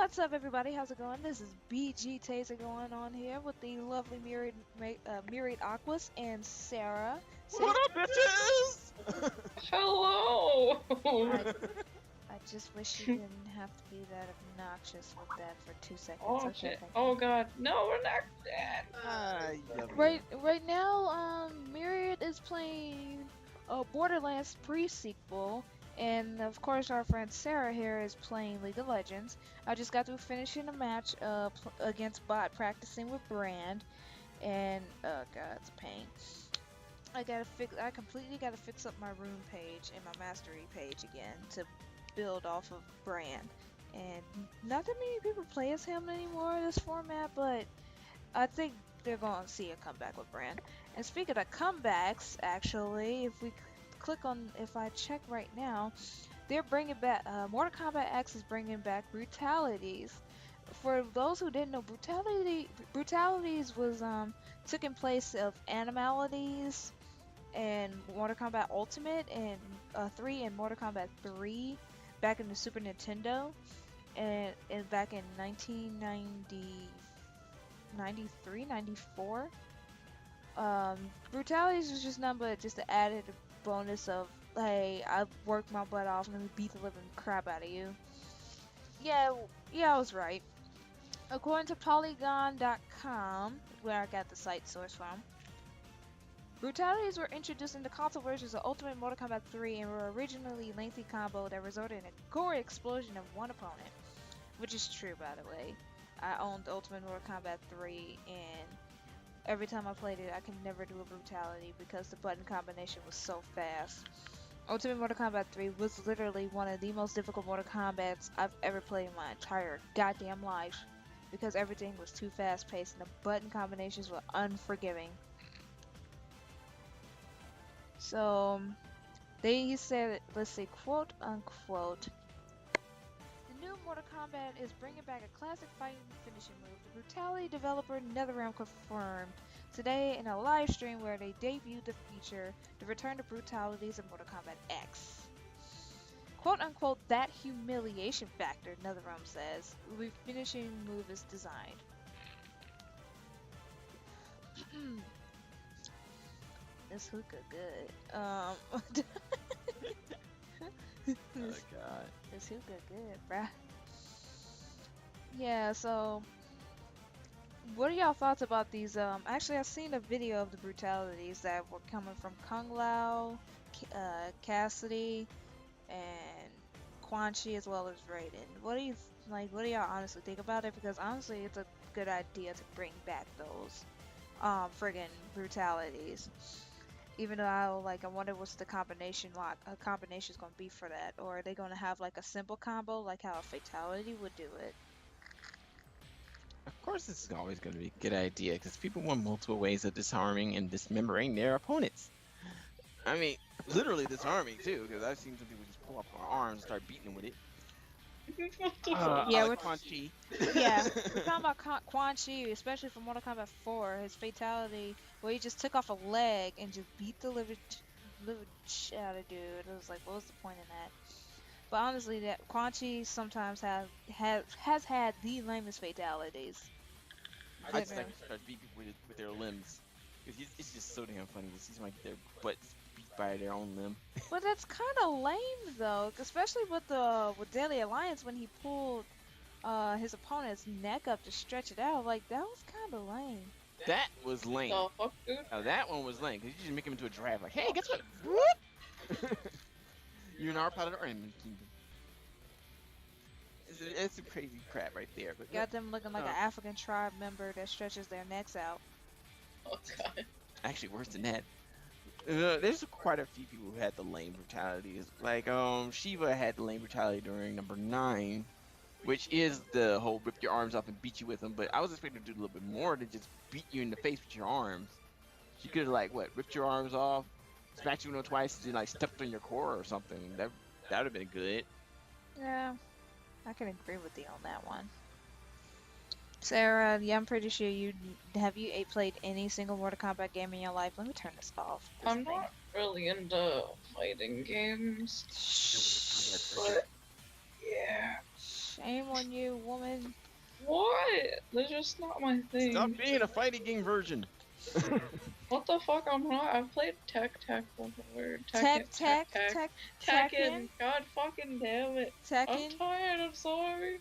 What's up, everybody? How's it going? This is BG Taser going on here with the lovely Myriad Aquas and Sarah. What up, bitches? Hello! I just wish you didn't have to be that obnoxious with that for 2 seconds. Oh Okay, shit. thank you. Oh god. No, we're not dead. Right now, Myriad is playing a Borderlands pre-sequel, and of course our friend Sarah here is playing League of Legends. I just got through finishing a match against bot practicing with Brand, and oh god, it's a pain. I completely gotta fix up my rune page and my mastery page again to build off of Brand. And not that many people play as him anymore in this format, but I think they're going to see a comeback with Brand. And speaking of comebacks, actually, if I check right now, they're bringing back, Mortal Kombat X is bringing back Brutalities. For those who didn't know, Brutalities was, took in place of Animalities and Mortal Kombat Ultimate and 3 and Mortal Kombat 3 back in the Super Nintendo and back in 1993, 94. Brutalities was just nothing but just the added bonus of, hey, I worked my butt off and let me beat the living crap out of you. Yeah, I was right. According to Polygon.com, where I got the site source from, Brutalities were introduced in the console versions of Ultimate Mortal Kombat 3 and were originally lengthy combo that resulted in a gory explosion of one opponent. Which is true, by the way. I owned Ultimate Mortal Kombat 3, and every time I played it, I could never do a Brutality because the button combination was so fast. Ultimate Mortal Kombat 3 was literally one of the most difficult Mortal Kombats I've ever played in my entire goddamn life because everything was too fast paced and the button combinations were unforgiving. So, they said, let's say, quote unquote, the new Mortal Kombat is bringing back a classic fighting finishing move. The Brutality developer NetherRealm confirmed today in a live stream where they debuted the feature, the return to Brutalities in Mortal Kombat X. Quote unquote, that humiliation factor, NetherRealm says, the finishing move is designed. This hookah good. Oh god. This hookah good, bruh. Yeah, so what are y'all thoughts about these? Actually, I've seen a video of the Brutalities that were coming from Kung Lao, Cassidy, and Quan Chi as well as Raiden. What do you What do y'all honestly think about it? Because honestly, it's a good idea to bring back those friggin' Brutalities. Even though I wonder what's the combination combination's gonna be for that, or are they gonna have like a simple combo like how a Fatality would do it? Of course, this is always going to be a good idea because people want multiple ways of disarming and dismembering their opponents. I mean, literally disarming too, because I've seen some people just pull up their arms and start beating them with it. Yeah, like Quan Chi. Yeah, we're talking about Quan Chi, especially from Mortal Kombat 4, his Fatality, where he just took off a leg and just beat the living shit out of dude. It was like, what was the point in that? But honestly, that Quan Chi sometimes has had the lamest fatalities. I just like to start beat people with their limbs. Because it's just so damn funny to see somebody get their butts beat by their own limb. But that's kind of lame though, especially with Deadly Alliance when he pulled his opponent's neck up to stretch it out. Like, that was kind of lame. That was lame. Oh, fuck, dude. Now that one was lame because you just make him into a draft. Like, hey, guess what? Whoop! You're an part of the Enemy Kingdom. It's some crazy crap right there. But got them looking like an African tribe member that stretches their necks out. Oh god. Actually, worse than that. There's quite a few people who had the lame brutalities. Like, Shiva had the lame brutality during number 9, which is the whole rip your arms off and beat you with them. But I was expecting to do a little bit more than just beat you in the face with your arms. She could have ripped your arms off, smacked you twice, and then stepped on your core or something. That would have been good. Yeah, I can agree with you on that one. Sarah, yeah, I'm pretty sure you played any single Mortal Kombat game in your life. Let me turn this off. I'm not really into fighting games. But yeah. Shame on you, woman. What? That's just not my Stop thing. being a fighting game virgin. What the fuck? I'm not. I've played Tech before. Tech, Tech. Tekken, Tekken. God fucking damn it. I'm Tekken. tired. I'm sorry.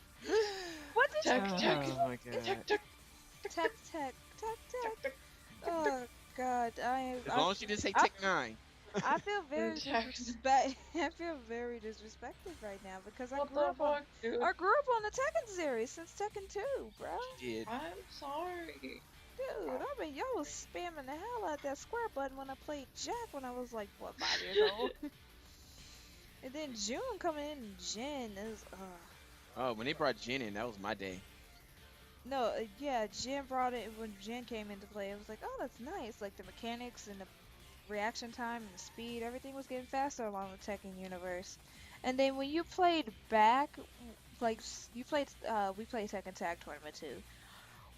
What did you? Tech. Oh my Tech. god. Tech. Tech, tech, tech, tech. Tech. Oh God, As long as you didn't say I, Tech 9. I feel very Tech. I feel very disrespected right now because What the fuck, dude? I grew up on the Tekken series since Tekken 2, bro. You did. I'm sorry. Dude, I mean, y'all was spamming the hell out that square button when I played Jack when I was like, what, 5 years old? And then June coming in, and Jin is, Oh, when they brought Jin in, that was my day. no, yeah, Jin brought it when Jin came into play. It was like, oh, that's nice. Like the mechanics and the reaction time and the speed, everything was getting faster along the Tekken universe. And then when you played back, like we played Tekken Tag Tournament too.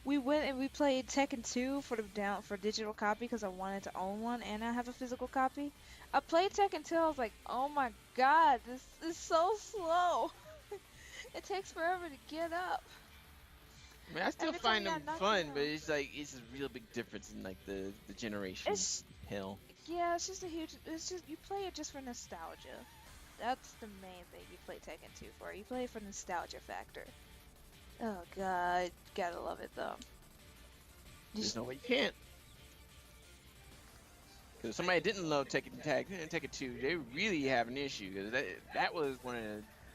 We went and we played Tekken 2 for digital copy because I wanted to own one and I have a physical copy. I played Tekken 2. I was like, oh my god, this is so slow. It takes forever to get up. I mean, I still Every time find you them got knocked fun, down. but it's like it's a real big difference in like the generation. It's Hell. Yeah, it's just a huge. It's just you play it just for nostalgia. That's the main thing you play Tekken 2 for. You play it for nostalgia factor. Oh god, gotta love it though. There's no way you can't. Because somebody didn't love Tekken 2, they really have an issue. Because that was one of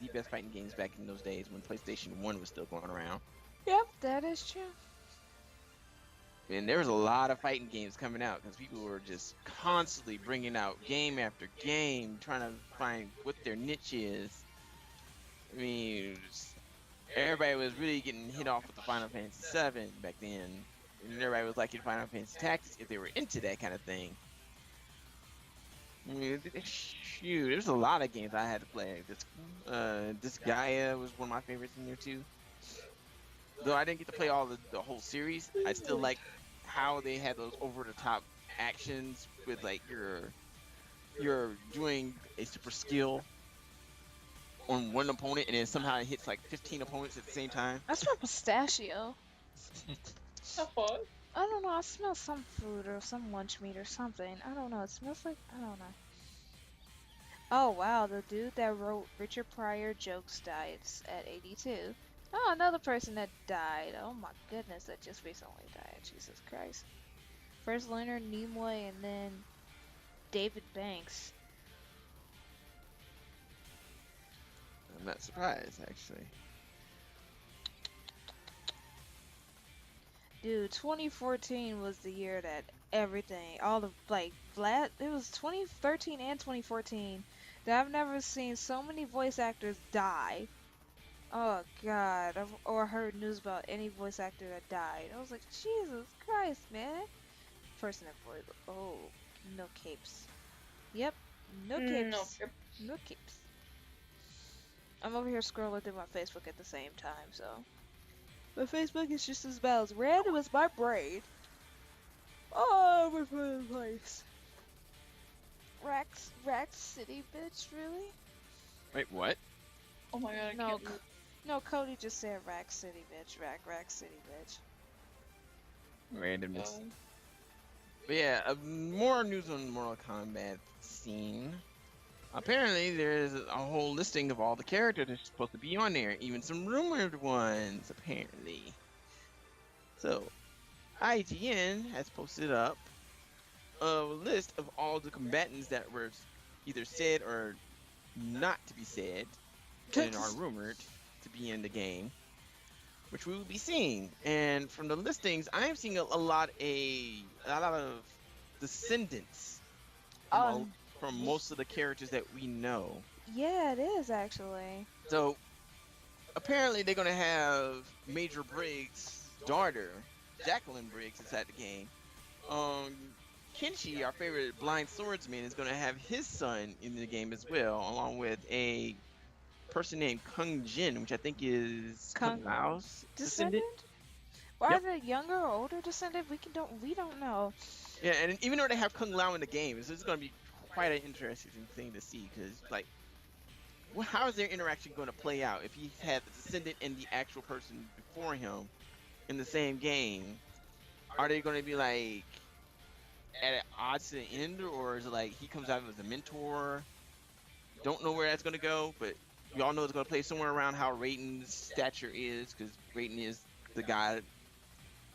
the best fighting games back in those days when PlayStation 1 was still going around. Yep, that is true. And there was a lot of fighting games coming out because people were just constantly bringing out game after game, trying to find what their niche is. I mean, everybody was really getting hit off with the Final Fantasy VII back then. And everybody was liking Final Fantasy Tactics if they were into that kind of thing. I mean, shoot, there's a lot of games I had to play. This Gaia was one of my favorites in there too. Though I didn't get to play all the whole series, I still like how they had those over-the-top actions with like you're doing a super skill on one opponent and then somehow it hits like 15 opponents at the same time. I smell pistachio. Have fun. I don't know. I smell some food or some lunch meat or something. I don't know. It smells like I don't know. Oh wow, the dude that wrote Richard Pryor jokes died at 82. Oh, another person that died. Oh my goodness, that just recently died. Jesus Christ. First Leonard Nimoy and then David Banks. I'm not surprised actually. Dude, 2014 was the year that everything, all the like, it was 2013 and 2014 that I've never seen so many voice actors die. Oh god, or heard news about any voice actor that died. I was like, Jesus Christ, man. Person that voice, oh, no capes. Yep, no capes. No capes. I'm over here scrolling through my Facebook at the same time, so. My Facebook is just as about as random as my brain. Oh, we're from the place. Rack City, bitch, really? Wait, what? Oh my god, I No, can't believe- no, Cody just said Rack City, bitch. Rack City, bitch. Randomness. But yeah, more news on the Mortal Kombat scene. Apparently, there's a whole listing of all the characters that are supposed to be on there, even some rumored ones, apparently. So, IGN has posted up a list of all the combatants that were either said or not to be said, and are rumored to be in the game, which we will be seeing. And from the listings, I am seeing a lot of descendants from most of the characters that we know. Yeah, it is actually. So apparently they're gonna have Major Briggs' daughter, Jacqueline Briggs, inside the game. Kenshi, our favorite blind swordsman, is gonna have his son in the game as well, along with a person named Kung Jin, which I think is Kung Lao's descendant. Or Yep. either younger or older descendant, we don't know. Yeah, and even though they have Kung Lao in the game, it's going to be quite an interesting thing to see because, like, Well, how is their interaction going to play out if he's had the descendant and the actual person before him in the same game? Are they going to be like at odds to the end, or is it like he comes out as a mentor? Don't know where that's going to go, but we all know it's going to play somewhere around how Raiden's stature is, because Raiden is the god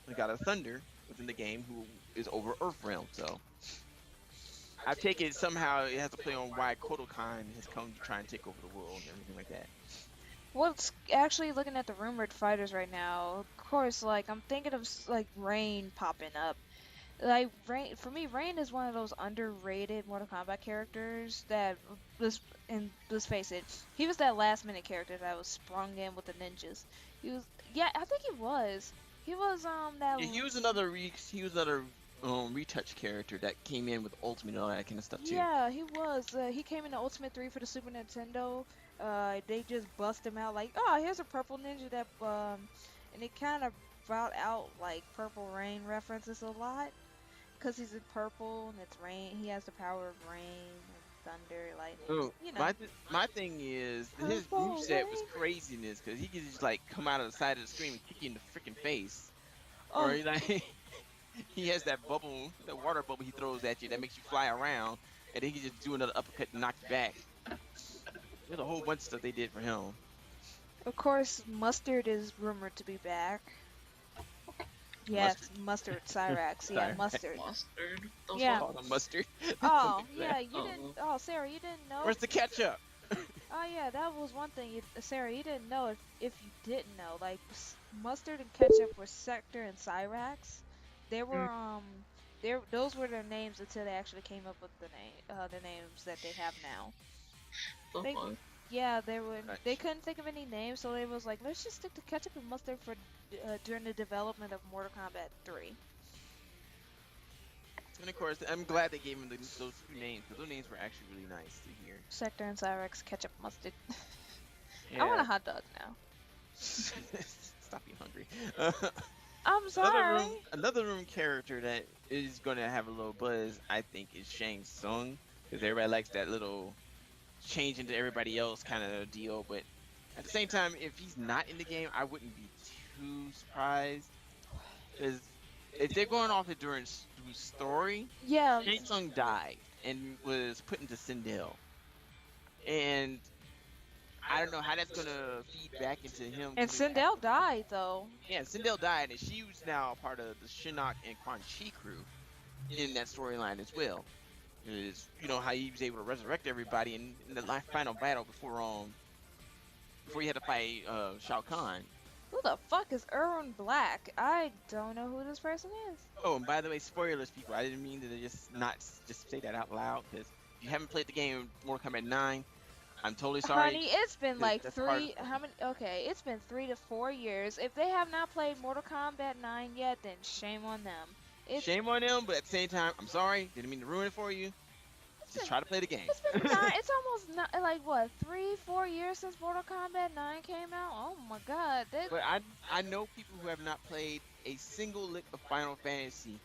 of thunder within the game, who is over Earthrealm. So I take it somehow it has to play on why Kodokan has come to try and take over the world and everything like that. What's actually looking at the rumored fighters right now? Of course, like I'm thinking of like Rain popping up. Like Rain, for me, Rain is one of those underrated Mortal Kombat characters that let's face it, he was that last minute character that was sprung in with the ninjas. He was, yeah, I think he was. He was that. Yeah, he was another retouch character that came in with Ultimate and all that kind of stuff too. Yeah, he was. He came in the Ultimate 3 for the Super Nintendo. They just bust him out like, oh, here's a purple ninja that and it kind of brought out like Purple Rain references a lot. Cause he's in purple and it's rain. He has the power of rain and thunder, lightning. Oh, You know. my thing is his Purple moveset was rain. craziness, because he could just like come out of the side of the screen and kick you in the freaking face, Oh, or like he has that bubble, that water bubble he throws at you that makes you fly around, and then he can just do another uppercut and knock you back. There's a whole bunch of stuff they did for him. of course, Mustard is rumored to be back. Yes, Mustard Cyrax. Yeah, Cyrax. Mustard. Mustard. The Yeah. fuck? Call him mustard. Oh, Look at yeah, that. you didn't. Oh, Sarah, you didn't know. Where's the ketchup? Oh, yeah, that was one thing. Sarah, you didn't know if you didn't know. Like, Mustard and Ketchup were Sector and Cyrax. They were those were their names until they actually came up with the names that they have now. The They, fuck? yeah, they Nice. couldn't think of any names, so they was like, let's just stick to Ketchup and Mustard for during the development of Mortal Kombat 3. And of course, I'm glad they gave him those two names, because those names were actually really nice to hear. Sector and Cyrax, Ketchup, Mustard. I want a hot dog now. Stop being hungry. I'm sorry. Another room character that is going to have a little buzz, I think, is Shang Tsung, because everybody likes that little change into everybody else kind of deal. But at the same time, if he's not in the game, I wouldn't be too surprised, because if they're going off it during story, Yeah, Shang Tsung died and was put into Sindel, and I don't know how that's gonna feed back into him. and coming back. Sindel died though. Yeah, Sindel died, and she was now part of the Shinnok and Quan Chi crew in that storyline as well. Is you know how he was able to resurrect everybody in the final battle before he had to fight Shao Kahn. Who the fuck is Erwin Black? I don't know who this person is. Oh, and by the way, spoilers, people. I didn't mean to just say that out loud, because if you haven't played the game Mortal Kombat 9, I'm totally sorry. Honey, it's been like that's part three. of- How many? Okay, it's been 3 to 4 years. If they have not played Mortal Kombat 9 yet, then shame on them. It's Shame on them, but at the same time, I'm sorry. Didn't mean to ruin it for you. Just try to play the game. It's been nine. It's almost not like what 3, 4 years since Mortal Kombat 9 came out. Oh my God! But I know people who have not played a single lick of Final Fantasy,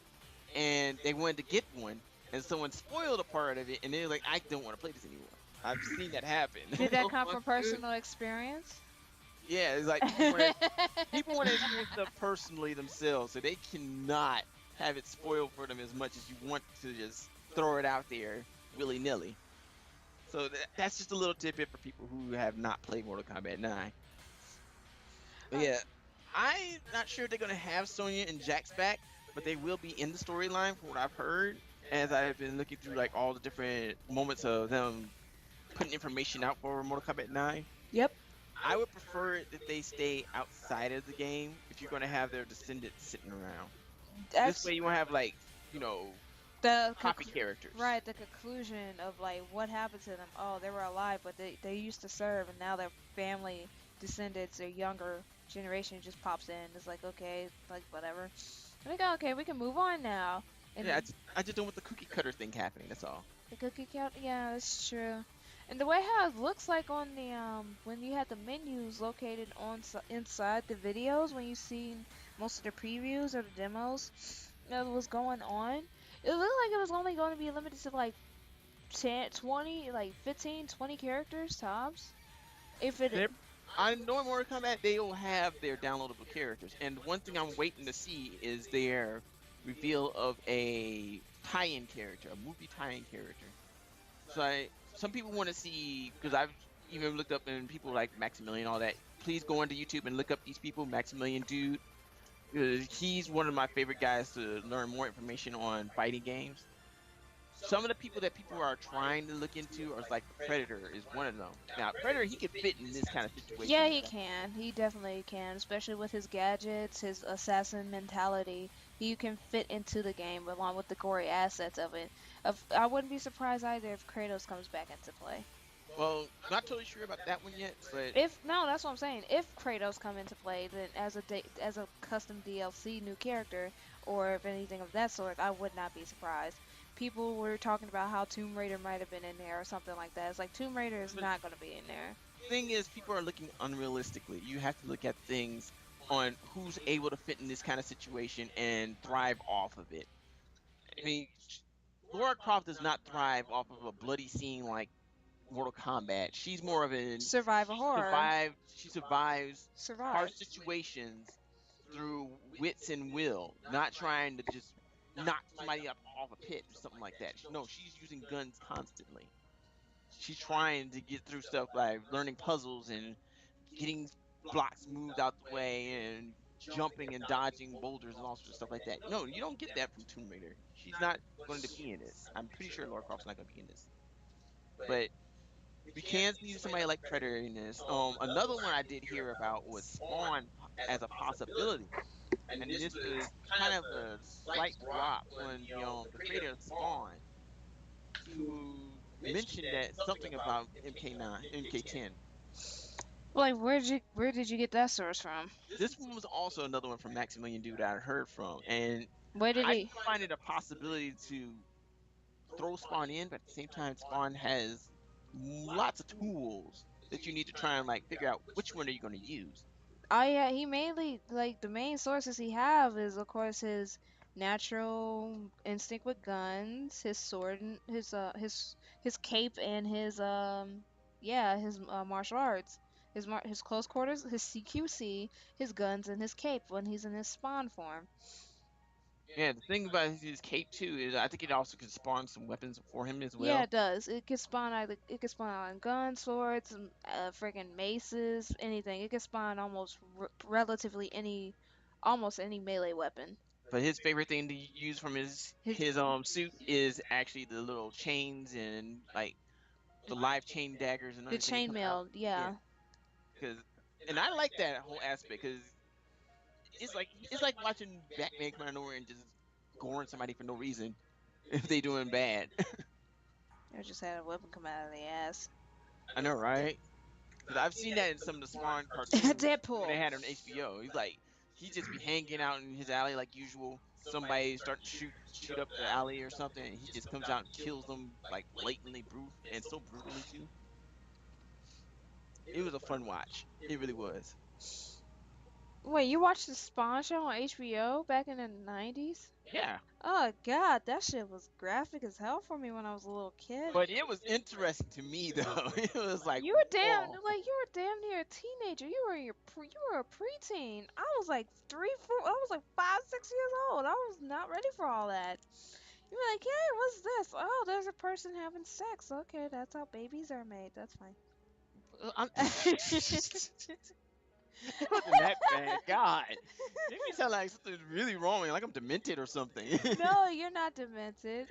and they wanted to get one, and someone spoiled a part of it, and they're like, I don't want to play this anymore. I've seen that happen. Did that Oh, come from fuck, dude. personal experience? Yeah, it's like people want to experience stuff personally themselves, so they cannot have it spoiled for them as much as you want to just throw it out there willy-nilly. So that's just a little tidbit for people who have not played Mortal Kombat 9. But yeah, I'm not sure if they're going to have Sonya and Jax back, but they will be in the storyline from what I've heard, as I've been looking through like all the different moments of them putting information out for Mortal Kombat 9. Yep. I would prefer it that they stay outside of the game if you're going to have their descendants sitting around. This way you won't have like, you know, the copy characters. Right, the conclusion of like what happened to them. Oh, they were alive, but they used to serve, and now their family descendants, their younger generation, just pops in. It's like okay, like whatever. And they go, okay, we can move on now. And Yeah, I just don't want the cookie cutter thing happening. That's all. the cookie count, yeah, that's true. And the way how it looks like on the when you had the menus located on inside the videos, when you see most of the previews or the demos that was going on, it looked like it was only going to be limited to like 10, 20, like 15, 20 characters tops. If it They're, I know in Mortal Kombat they'll have their downloadable characters, and one thing I'm waiting to see is their reveal of a tie-in character, a movie tie-in character. So some people want to see, because I've even looked up and people like Maximilian, all that. Please go onto YouTube and look up these people, Maximilian dude. He's one of my favorite guys to learn more information on fighting games. Some of the people that people are trying to look into are like Predator is one of them. Now Predator he could fit in this kind of Yeah, situation. he can. He definitely can, especially with his gadgets, his assassin mentality. He can fit into the game along with the gory assets of it. I wouldn't be surprised either if Kratos comes back into play. Well, not totally sure about that one yet, but If no, that's what I'm saying. If Kratos come into play, then as a custom DLC new character, or if anything of that sort, I would not be surprised. People were talking about how Tomb Raider might have been in there or something like that. It's like Tomb Raider is but not going to be in there. thing is, people are looking unrealistically. You have to look at things on who's able to fit in this kind of situation and thrive off of it. I mean, Laura Croft does not thrive off of a bloody scene like Mortal Kombat. She's more of an Survival horror. she survives harsh Survive. situations through wits and will, not trying to just knock somebody up off a pit or something like that. No, she's using guns constantly. She's trying to get through stuff by learning puzzles and getting blocks moved out the way and jumping and dodging boulders and all sorts of stuff like that. No, you don't get that from Tomb Raider. She's not going to be in this. I'm pretty sure Lara Croft's not going to be in this. But we can see somebody like Predator in this. Another one I did hear about was Spawn as a possibility, and this was kind of a slight drop on the creator of Spawn, who mentioned that something about MK9, MK10. Like, where did you get that source from? This one was also another one from Maximilian Dude I heard from, and Where did I he? find it a possibility to throw Spawn in, but at the same time, Spawn has lots of tools that you need to try and like figure out which one are you going to use. Oh yeah, he mainly like the main sources he have is of course his natural instinct with guns, his sword, and his cape, and his yeah his martial arts, his close quarters, his CQC, his guns, and his cape when he's in his spawn form. Yeah, the thing about his cape too is I think it also could spawn some weapons for him as Yeah, well. it does. It can spawn on guns, swords, friggin' maces, anything. It can spawn relatively almost any melee weapon. But his favorite thing to use from His his suit is actually the little chains and like the live chain daggers and the everything that comes out. chainmail, Yeah, yeah. because and I like that whole aspect because it's like watching Batman come out of nowhere and just goring somebody for no reason if they doing bad. I just had a weapon come out of the ass. I know, right? Because I've seen that in some of the Spawn cartoons when they Deadpool. had on HBO. He's like he just be hanging out in his alley like usual. Somebody start to shoot up the alley or something, and he just comes out and kills them like blatantly brutal and so brutally too. It was a fun watch. It really was. Wait, you watched the Spawn show on HBO back in the 90s? Yeah, Oh god, that shit was graphic as hell for me when I was a little kid. but it was interesting to me though. It was like, whoa. You were damn near a teenager. You were a preteen. I was like 3, 4. I was like 5, 6 years old. I was not ready for all that. You were like, hey, what's this? Oh, there's a person having sex. Okay, that's how babies are made. That's fine. It wasn't that bad. God, made me sound like something's really wrong, like I'm demented or something. No, you're not demented.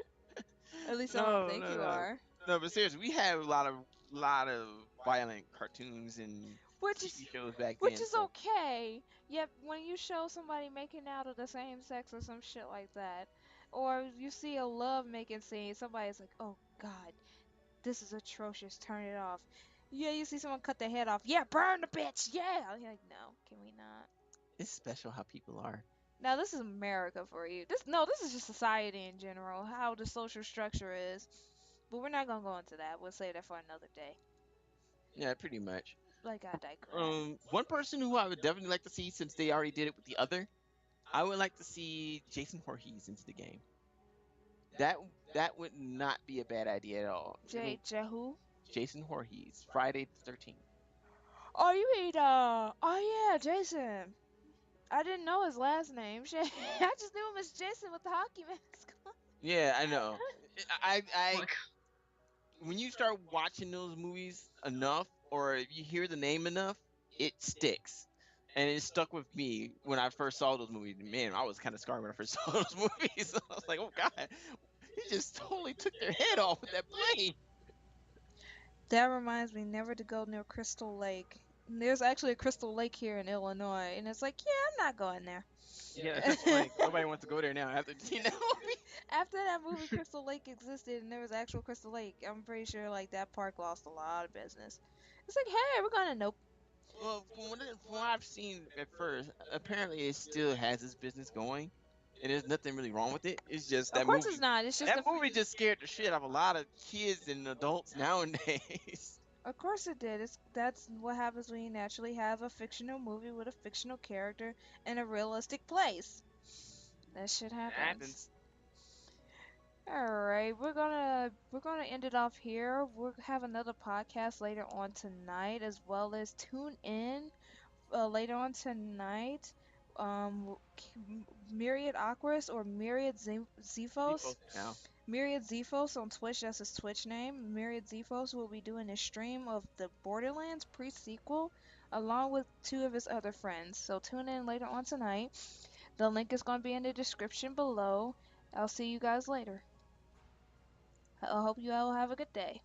At least I don't No, think no, you no, are. no. But seriously, we had a lot of violent cartoons and Which TV is shows back which then. is So okay. Yet when you show somebody making out of the same sex or some shit like that, or you see a love making scene, somebody's like, "Oh God, this is atrocious. Turn it off." Yeah, you see someone cut their head off. Yeah, burn the bitch. Yeah. You're like, no, can we not? it's special how people are. Now this is America for you. This is just society in general, how the social structure is. But we're not gonna go into that. We'll save that for another day. Yeah, pretty much. Like I digress. One person who I would definitely like to see, since they already did it with the other, I would like to see Jason Voorhees into the game. That that would not be a bad idea at all. Getting Jehu? Jason Voorhees, Friday the 13th. Oh, you mean oh yeah, Jason. I didn't know his last name. Shit. I just knew him as Jason with the hockey mask on. Yeah, I know. Oh my I god. when you start watching those movies enough, or if you hear the name enough, it sticks. And it stuck with me when I first saw those movies. Man, I was kind of scarred when I first saw those movies. I was like, oh god, he just totally took their head off with that blade. That reminds me never to go near Crystal Lake. There's actually a Crystal Lake here in Illinois, and it's like, yeah, I'm not going there. Yeah, that's so funny. Nobody wants to go there now after seeing that movie. After that movie, Crystal Lake existed, and there was actual Crystal Lake. I'm pretty sure like that park lost a lot of business. It's like, hey, we're gonna nope. Well, from what I've seen at first, apparently it still has its business going, and there's nothing really wrong with it. It's just Of that course it's movie. not. It's just That a. movie just scared the shit out of a lot of kids and adults nowadays. Of course it did. That's what happens when you naturally have a fictional movie with a fictional character in a realistic place. That shit It happens. happens. All right, we're gonna end it off here. We'll have another podcast later on tonight, as well as tune in later on tonight. Myriad Aquas or Myriad Zephos. Default now. Myriad Zephos on Twitch, that's his Twitch name. Myriad Zephos will be doing a stream of the Borderlands pre-sequel along with two of his other friends. So tune in later on tonight. The link is going to be in the description below. I'll see you guys later. I hope you all have a good day.